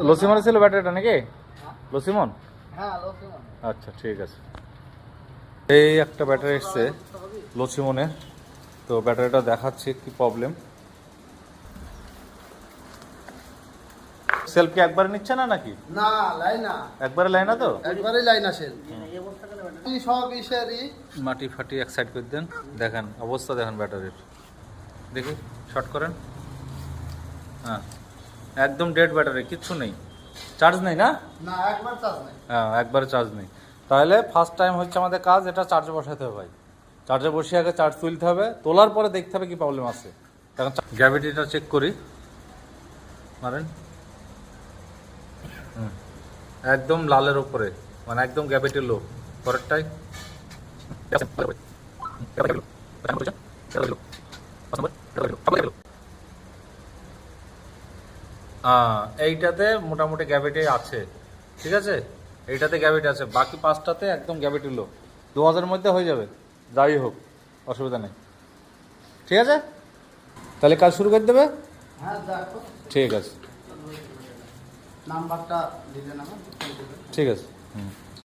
লসিমন ছিল ব্যাটারিটা নাকি? লসিমন? হ্যাঁ লসিমন। আচ্ছা ঠিক আছে। এই একটা ব্যাটারি এসছে লসিমনের, তো ব্যাটারিটা দেখাচ্ছি কি প্রবলেম। সেলফ কি একবারে নিচ্ছে না নাকি? না লাই না, একবারে লাই না তো? একবারই লাই না সেল। এই সব ইসেরই মাটি ফাটি এক সাইড করে দেন। দেখেন অবস্থা, দেখেন ব্যাটারির, দেখি শর্ট করেন। হ্যাঁ একদম ডেড ব্যাটারি, কিচ্ছু নেই, চার্জ নেই না? না একবার চার্জ নাই। হ্যাঁ একবারে চার্জ নেই। তাহলে ফার্স্ট টাইম হচ্ছে আমাদের কাজ, এটা চার্জে বসাতে হবে ভাই। চার্জে বসিয়ে আগে চার্জ তুলতে হবে, তোলার পরে দেখতে হবে কি প্রবলেম আছে। এখন গ্র্যাভিটিটা চেক করি, মারেন। একদম লালের ওপরে, মানে একদম গ্র্যাভিটি লো। পরেরটাই এইটাতে মোটামুটি গ্র্যাভিটি আছে, ঠিক আছে, এইটাতে গ্র্যাভিটি আছে, বাকি পাঁচটাতে একদম গ্র্যাভিটি লো। 2000-এর মধ্যে হয়ে যাবে, যাই হোক অসুবিধা নেই। ঠিক আছে, তাহলে কাজ শুরু করে দেবে? হ্যাঁ দেখো ঠিক আছে, নাম্বারটা দিলে না, ঠিক আছে। হুম।